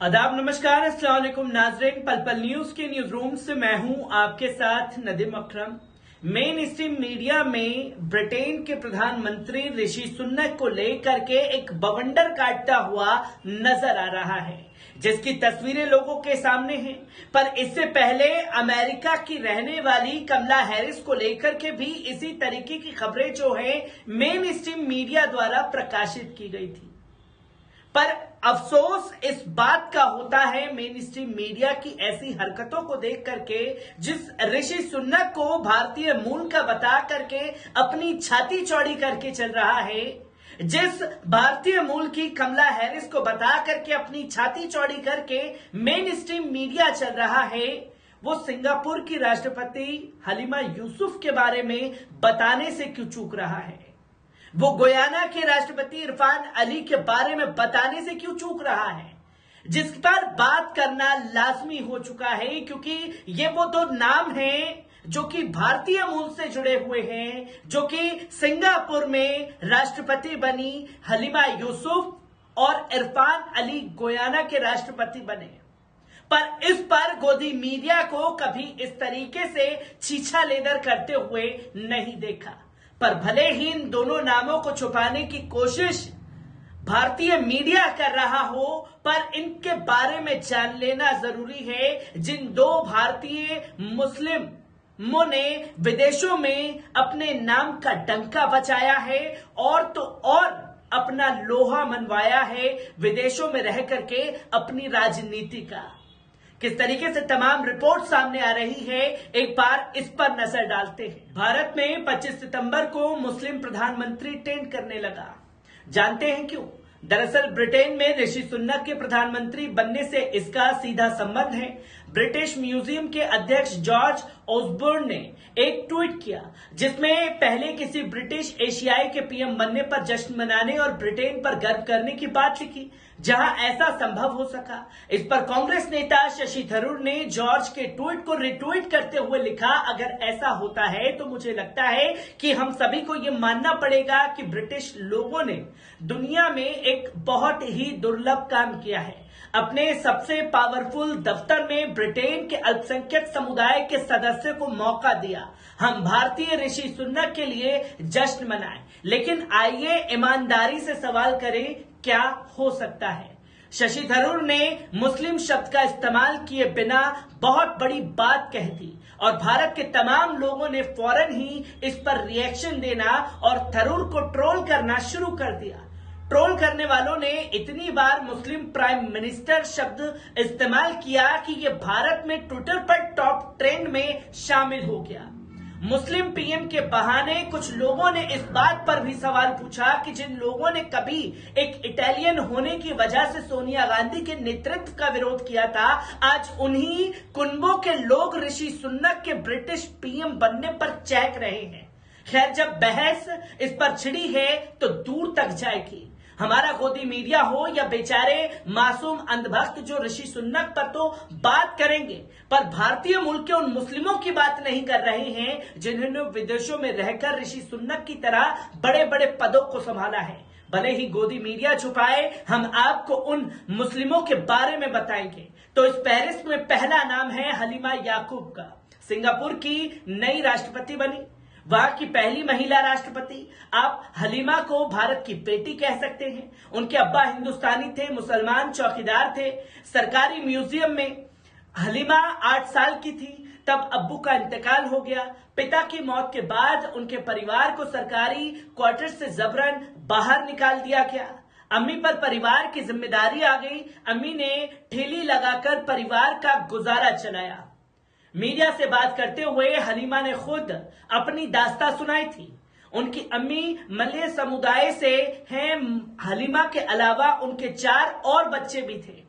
आदाब, नमस्कार, अस्सलाम वालेकुम नाज़रीन। पल पल न्यूज के न्यूज रूम से मैं हूं आपके साथ नदीम अकरम। मेन स्ट्रीम मीडिया में ब्रिटेन के प्रधानमंत्री ऋषि सुनक को लेकर के एक बवंडर काटता हुआ नजर आ रहा है, जिसकी तस्वीरें लोगों के सामने हैं। पर इससे पहले अमेरिका की रहने वाली कमला हैरिस को लेकर के भी इसी तरीके की खबरें जो है मेन स्ट्रीम मीडिया द्वारा प्रकाशित की गई थी। पर अफसोस इस बात का होता है मेन स्ट्रीम मीडिया की ऐसी हरकतों को देख करके, जिस ऋषि सुनक को भारतीय मूल का बता करके अपनी छाती चौड़ी करके चल रहा है, जिस भारतीय मूल की कमला हैरिस को बता करके अपनी छाती चौड़ी करके मेन स्ट्रीम मीडिया चल रहा है, वो सिंगापुर की राष्ट्रपति हलीमा यूसुफ के बारे में बताने से क्यों चूक रहा है? वो गुयाना के राष्ट्रपति इरफान अली के बारे में बताने से क्यों चूक रहा है, जिस पर बात करना लाजमी हो चुका है, क्योंकि ये वो दो नाम हैं जो कि भारतीय मूल से जुड़े हुए हैं, जो कि सिंगापुर में राष्ट्रपति बनी हलीमा यूसुफ और इरफान अली गुयाना के राष्ट्रपति बने। पर इस पर गोदी मीडिया को कभी इस तरीके से छीछा लेदर करते हुए नहीं देखा। पर भले ही इन दोनों नामों को छुपाने की कोशिश भारतीय मीडिया कर रहा हो, पर इनके बारे में जान लेना जरूरी है, जिन दो भारतीय मुस्लिमों ने विदेशों में अपने नाम का डंका बजाया है और तो और अपना लोहा मनवाया है विदेशों में रह करके अपनी राजनीति का। किस तरीके से तमाम रिपोर्ट सामने आ रही है, एक बार इस पर नजर डालते हैं। भारत में 25 सितंबर को मुस्लिम प्रधानमंत्री ट्रेंड करने लगा। जानते हैं क्यों? दरअसल ब्रिटेन में ऋषि सुनक के प्रधानमंत्री बनने से इसका सीधा संबंध है। ब्रिटिश म्यूजियम के अध्यक्ष जॉर्ज ऑसबोर्न ने एक ट्वीट किया, जिसमें पहले किसी ब्रिटिश एशियाई के पीएम बनने पर जश्न मनाने और ब्रिटेन पर गर्व करने की बात लिखी, जहां ऐसा संभव हो सका। इस पर कांग्रेस नेता शशि थरूर ने जॉर्ज के ट्वीट को रिट्वीट करते हुए लिखा, अगर ऐसा होता है तो मुझे लगता है कि हम सभी को यह मानना पड़ेगा कि ब्रिटिश लोगों ने दुनिया में एक बहुत ही दुर्लभ काम किया है। अपने सबसे पावरफुल दफ्तर में ब्रिटेन के अल्पसंख्यक समुदाय के सदस्य को मौका दिया। हम भारतीय ऋषि सुनक के लिए जश्न मनाएं, लेकिन आइए ईमानदारी से सवाल करें, क्या हो सकता है? शशि थरूर ने मुस्लिम शब्द का इस्तेमाल किए बिना बहुत बड़ी बात कह दी और भारत के तमाम लोगों ने फौरन ही इस पर रिएक्शन देना और थरूर को ट्रोल करना शुरू कर दिया। ट्रोल करने वालों ने इतनी बार मुस्लिम प्राइम मिनिस्टर शब्द इस्तेमाल किया कि यह भारत में ट्विटर पर टॉप ट्रेंड में शामिल हो गया। मुस्लिम पीएम के बहाने कुछ लोगों ने इस बात पर भी सवाल पूछा कि जिन लोगों ने कभी एक इटालियन होने की वजह से सोनिया गांधी के नेतृत्व का विरोध किया था, आज उन्हीं कुनबों के लोग ऋषि सुनक के ब्रिटिश पीएम बनने पर चहक रहे हैं। खैर, जब बहस इस पर छिड़ी है तो दूर तक जाएगी। हमारा गोदी मीडिया हो या बेचारे मासूम अंधभक्त जो ऋषि सुनक पर तो बात करेंगे, पर भारतीय मूल के उन मुस्लिमों की बात नहीं कर रहे हैं जिन्होंने विदेशों में रहकर ऋषि सुनक की तरह बड़े बड़े पदों को संभाला है। भले ही गोदी मीडिया छुपाए, हम आपको उन मुस्लिमों के बारे में बताएंगे। तो इस फहरिस्त में पहला नाम है हलीमा याकूब का। सिंगापुर की नई राष्ट्रपति बनी, वहां की पहली महिला राष्ट्रपति। आप हलीमा को भारत की बेटी कह सकते हैं। उनके अब्बा हिंदुस्तानी थे, मुसलमान चौकीदार थे। सरकारी म्यूजियम में हलीमा 8 साल की थी तब अब्बू का इंतकाल हो गया। पिता की मौत के बाद उनके परिवार को सरकारी क्वार्टर से जबरन बाहर निकाल दिया गया। अम्मी पर परिवार की जिम्मेदारी आ गई। अम्मी ने ठेली लगाकर परिवार का गुजारा चलाया। मीडिया से बात करते हुए हलीमा ने खुद अपनी दास्तां सुनाई थी। उनकी अम्मी मलय समुदाय से हैं। हलीमा के अलावा उनके 4 और बच्चे भी थे।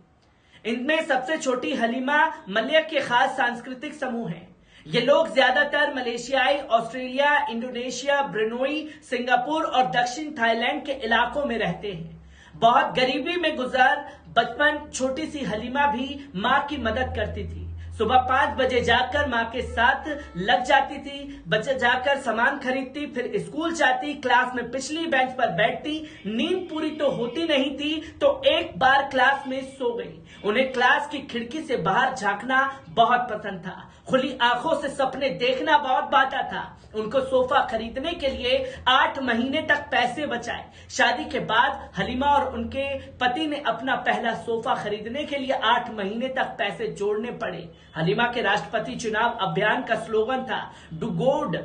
इनमें सबसे छोटी हलीमा मलय के खास सांस्कृतिक समूह हैं। ये लोग ज्यादातर मलेशियाई, ऑस्ट्रेलिया, इंडोनेशिया, ब्रुनई, सिंगापुर और दक्षिण थाईलैंड के इलाकों में रहते हैं। बहुत गरीबी में गुजर बचपन छोटी सी हलीमा भी मां की मदद करती थी। सुबह 5 बजे जाकर माँ के साथ लग जाती थी, बच्चे जाकर सामान खरीदती, फिर स्कूल जाती, क्लास में पिछली बेंच पर बैठती। नींद पूरी तो होती नहीं थी तो एक बार क्लास में सो गई। उन्हें क्लास की खिड़की से बाहर झांकना बहुत पसंद था। खुली आंखों से सपने देखना बहुत भाता था। उनको सोफा खरीदने के लिए 8 महीने तक पैसे बचाए। शादी के बाद हलीमा और उनके पति ने अपना पहला सोफा खरीदने के लिए 8 महीने तक पैसे जोड़ने पड़े। हलीमा के राष्ट्रपति चुनाव अभियान का स्लोगन था डू गुड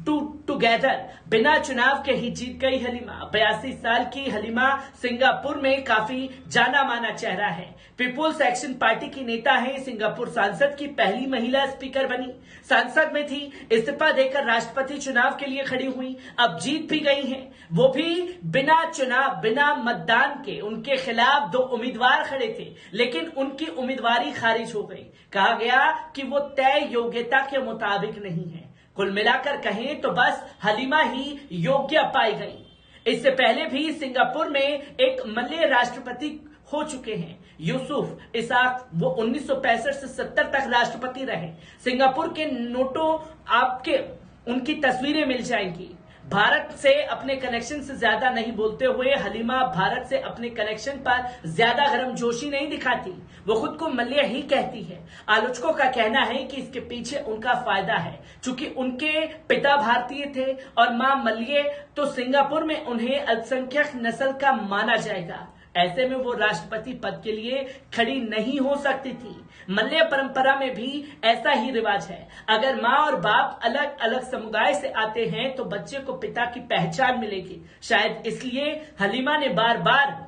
टू टुगेदर। बिना चुनाव के ही जीत गई हलीमा। 82 साल की हलीमा सिंगापुर में काफी जाना माना चेहरा है। पीपुल्स एक्शन पार्टी की नेता है। सिंगापुर संसद की पहली महिला स्पीकर बनी। संसद में थी, इस्तीफा देकर राष्ट्रपति चुनाव के लिए खड़ी हुई। अब जीत भी गई हैं, वो भी बिना चुनाव, बिना मतदान के। उनके खिलाफ 2 उम्मीदवार खड़े थे, लेकिन उनकी उम्मीदवारी खारिज हो गई। कहा गया कि वो तय योग्यता के मुताबिक नहीं है। कुल मिलाकर कहें तो बस हलीमा ही योग्य पाई गई। इससे पहले भी सिंगापुर में एक मलय राष्ट्रपति हो चुके हैं, यूसुफ इसाक। वो 1965 से 70 तक राष्ट्रपति रहे। सिंगापुर के नोटों आपके उनकी तस्वीरें मिल जाएंगी। भारत से अपने कनेक्शन से ज्यादा नहीं बोलते हुए हलीमा भारत से अपने कनेक्शन पर ज्यादा गर्मजोशी नहीं दिखाती। वो खुद को मलय ही कहती है। आलोचकों का कहना है कि इसके पीछे उनका फायदा है। चूंकि उनके पिता भारतीय थे और मां मलय, तो सिंगापुर में उन्हें अल्पसंख्यक नस्ल का माना जाएगा। ऐसे में वो राष्ट्रपति पद के लिए खड़ी नहीं हो सकती थी। मलय परंपरा में भी ऐसा ही रिवाज है। अगर माँ और बाप अलग अलग समुदाय से आते हैं तो बच्चे को पिता की पहचान मिलेगी। शायद इसलिए हलीमा ने बार बार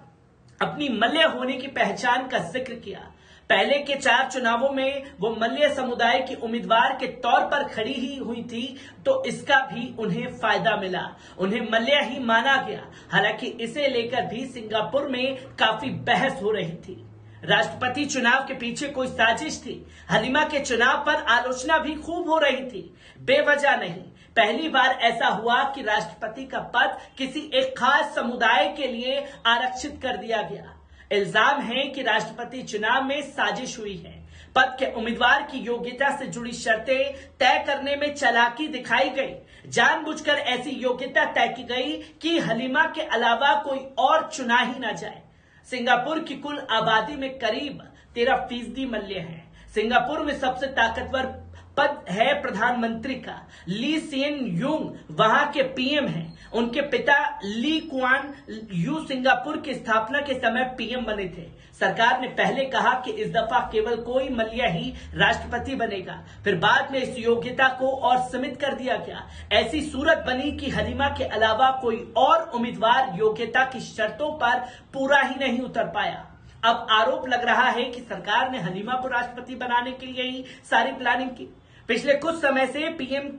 अपनी मलय होने की पहचान का जिक्र किया। पहले के 4 चुनावों में वो मलय समुदाय की उम्मीदवार के तौर पर खड़ी ही हुई थी, तो इसका भी उन्हें फायदा मिला। उन्हें मलय ही माना गया। हालांकि इसे लेकर भी सिंगापुर में काफी बहस हो रही थी। राष्ट्रपति चुनाव के पीछे कोई साजिश थी। हलीमा के चुनाव पर आलोचना भी खूब हो रही थी, बेवजह नहीं। पहली बार ऐसा हुआ कि राष्ट्रपति का पद किसी एक खास समुदाय के लिए आरक्षित कर दिया गया। इल्जाम है कि राष्ट्रपति चुनाव में साजिश हुई है। पद के उम्मीदवार की योग्यता से जुड़ी शर्तें तय करने में चालाकी दिखाई गई। जानबूझकर ऐसी योग्यता तय की गई कि हलीमा के अलावा कोई और चुना ही ना जाए। सिंगापुर की कुल आबादी में करीब 13% मलय है। सिंगापुर में सबसे ताकतवर पद है प्रधानमंत्री का। ली सिएन लूंग वहां के पीएम हैं। उनके पिता ली कुआन यू सिंगापुर की स्थापना के समय पीएम बने थे। सरकार ने पहले कहा कि इस दफा केवल कोई मलय ही राष्ट्रपति बनेगा, फिर बाद में इस योग्यता को और सीमित कर दिया गया। ऐसी सूरत बनी कि हलीमा के अलावा कोई और उम्मीदवार योग्यता की शर्तों पर पूरा ही नहीं उतर पाया। अब आरोप लग रहा है कि सरकार ने हलीमा को राष्ट्रपति बनाने के लिए ही सारी प्लानिंग की। पिछले कुछ समय से पीएम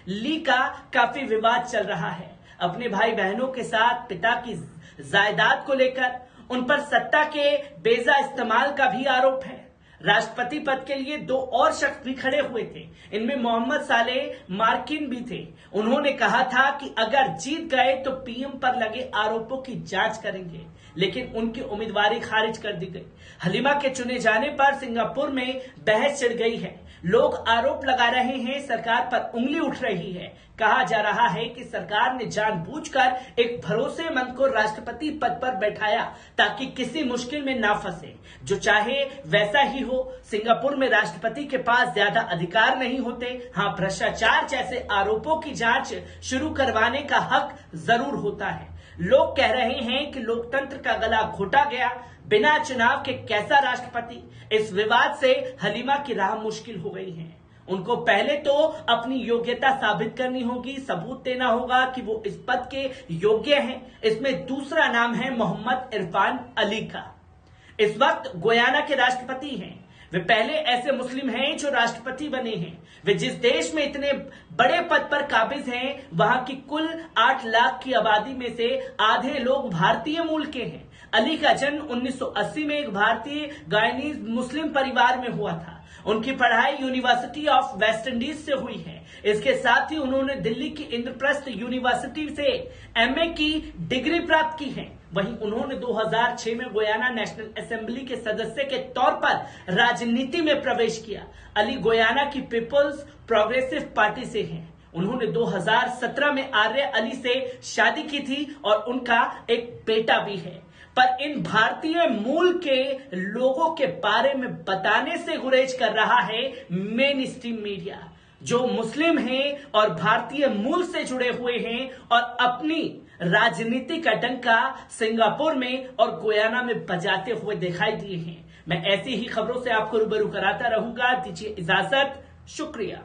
ली का काफी विवाद चल रहा है। अपने भाई बहनों के साथ पिता की जायदाद को लेकर उन पर सत्ता के बेजा इस्तेमाल का भी आरोप है। राष्ट्रपति पद के लिए 2 और शख्स भी खड़े हुए थे। इनमें मोहम्मद सालेह मार्किन भी थे। उन्होंने कहा था कि अगर जीत गए तो पीएम पर लगे आरोपों की जांच करेंगे, लेकिन उनकी उम्मीदवारी खारिज कर दी गई। हलीमा के चुने जाने पर सिंगापुर में बहस छिड़ गई है। लोग आरोप लगा रहे हैं, सरकार पर उंगली उठ रही है। कहा जा रहा है कि सरकार ने जानबूझकर एक भरोसेमंद को राष्ट्रपति पद पर बैठाया ताकि किसी मुश्किल में ना फंसे। जो चाहे वैसा ही हो। सिंगापुर में राष्ट्रपति के पास ज्यादा अधिकार नहीं होते। हाँ, भ्रष्टाचार जैसे आरोपों की जांच शुरू करवाने का हक जरूर होता है। लोग कह रहे हैं कि लोकतंत्र का गला घोटा गया। बिना चुनाव के कैसा राष्ट्रपति। इस विवाद से हलीमा की राह मुश्किल हो गई है। उनको पहले तो अपनी योग्यता साबित करनी होगी, सबूत देना होगा कि वो इस पद के योग्य हैं। इसमें दूसरा नाम है मोहम्मद इरफान अली का। इस वक्त गुयाना के राष्ट्रपति हैं। वे पहले ऐसे मुस्लिम हैं जो राष्ट्रपति बने हैं। वे जिस देश में इतने बड़े पद पर काबिज हैं, वहां की कुल 8 लाख की आबादी में से आधे लोग भारतीय मूल के हैं। अली का जन्म 1980 में एक भारतीय गायनीज मुस्लिम परिवार में हुआ था। उनकी पढ़ाई यूनिवर्सिटी ऑफ वेस्ट इंडीज से हुई है। इसके साथ ही उन्होंने दिल्ली की इंद्रप्रस्थ यूनिवर्सिटी से एमए की डिग्री प्राप्त की है। वहीं उन्होंने 2006 में गुयाना नेशनल असेंबली के सदस्य के तौर पर राजनीति में प्रवेश किया। अली गुयाना की पीपल्स प्रोग्रेसिव पार्टी से हैं। उन्होंने 2017 में आर्य अली से शादी की थी और उनका एक बेटा भी है। पर इन भारतीय मूल के लोगों के बारे में बताने से गुरेज कर रहा है मेन स्ट्रीम मीडिया, जो मुस्लिम हैं और भारतीय मूल से जुड़े हुए हैं और अपनी राजनीति का डंका सिंगापुर में और गुयाना में बजाते हुए दिखाई दिए हैं। मैं ऐसी ही खबरों से आपको रूबरू कराता रहूंगा। दीजिए इजाजत, शुक्रिया।